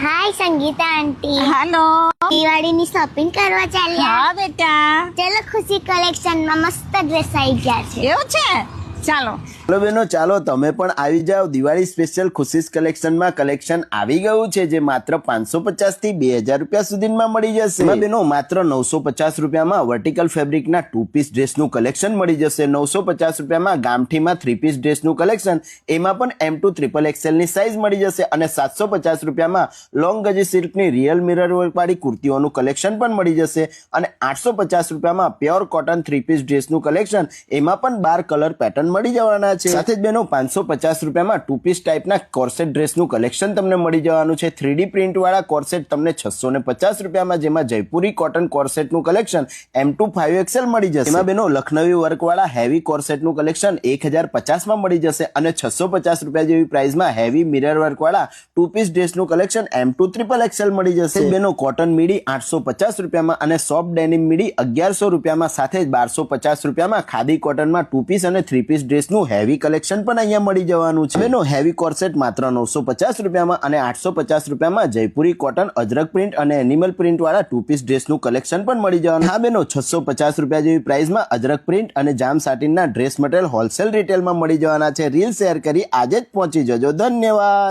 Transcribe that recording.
हाय Sangeeta aunty. Hello. दिवाળી ની shopping કરવા ચાલ્યા? हाँ बेटा। ચલો ખુશી કલેક્શન માં મસ્ત ડ્રેસ આવી ગયા છે। એવું છે, ચાલો। हेलो बहनों, चालो તમે પણ આવી જાઓ। દિવાળી સ્પેશિયલ ખુશીસ કલેક્શનમાં કલેક્શન આવી ગયું છે જે માત્ર 550 થી 2000 રૂપિયા સુધીમાં મળી જશે। એમાં બહેનો માત્ર 950 રૂપિયામાં વર્ટિકલ ફેબ્રિકના 2 પીસ ડ્રેસનું કલેક્શન મળી જશે। 950 રૂપિયામાં ગામઠીમાં 3 પીસ ડ્રેસનું કલેક્શન, એમાં પણ M2 ટ્રિપલ XL ની સાઇઝ મળી જશે। અને 750 રૂપિયામાં લોંગ ગજી સિલ્કની રિયલ મિરર વર્ક વાળી કુર્તીઓનું કલેક્શન પણ મળી જશે। અને 850 રૂપિયામાં પ્યોર કોટન 3 પીસ ડ્રેસનું કલેક્શન, એમાં પણ 12 કલર પેટર્ન મળી જવાના છે। સાથે જ બેનો 550 રૂપિયામાં 2 પીસ ટાઈપના કોર્સેટ ડ્રેસનું કલેક્શન તમને મળી જવાનું છે। 3D પ્રિન્ટ વાળા કોર્સેટ તમને 650 રૂપિયામાં, જેમાં Jaipuri cotton કોર્સેટનું collection M2 5XL મળી જશે। એમાં બેનો લખનવી વર્ક વાળા હેવી કોર્સેટનું કલેક્શન 1050 માં મળી જશે। અને 650 રૂપિયા જેવી પ્રાઇસમાં હેવી મિરર વર્ક વાળા 2 પીસ ડ્રેસનું કલેક્શન M2 ટ્રિપલ XL મળી જશે। બેનો કોટન મીડી 850 રૂપિયામાં અને સોફ્ટ ડેનિમ મીડી 1100 રૂપિયામાં, સાથે જ 1250 રૂપિયામાં ખાદી કોટનમાં 2 પીસ અને 3 પીસ ડ્રેસનું હેવી કલેક્શન પણ અહીંયા મળી જવાનું છે। બેનો હેવી કોર્સેટ માત્ર 950 રૂપિયામાં અને 850 રૂપિયામાં જયપુરી કોટન અજરક પ્રિન્ટ અને એનિમલ પ્રિન્ટ વાળા 2 પીસ ડ્રેસનું કલેક્શન પણ મળી જવાનું। હા બેનો 650 રૂપિયા જેવી પ્રાઇસમાં અજરક પ્રિન્ટ અને જામ સાટીનના ડ્રેસ મટીરિયલ હોલસેલ રિટેલમાં મળી જવાના છે। રીલ શેર કરી આજે જ પહોંચી જજો। ધન્યવાદ।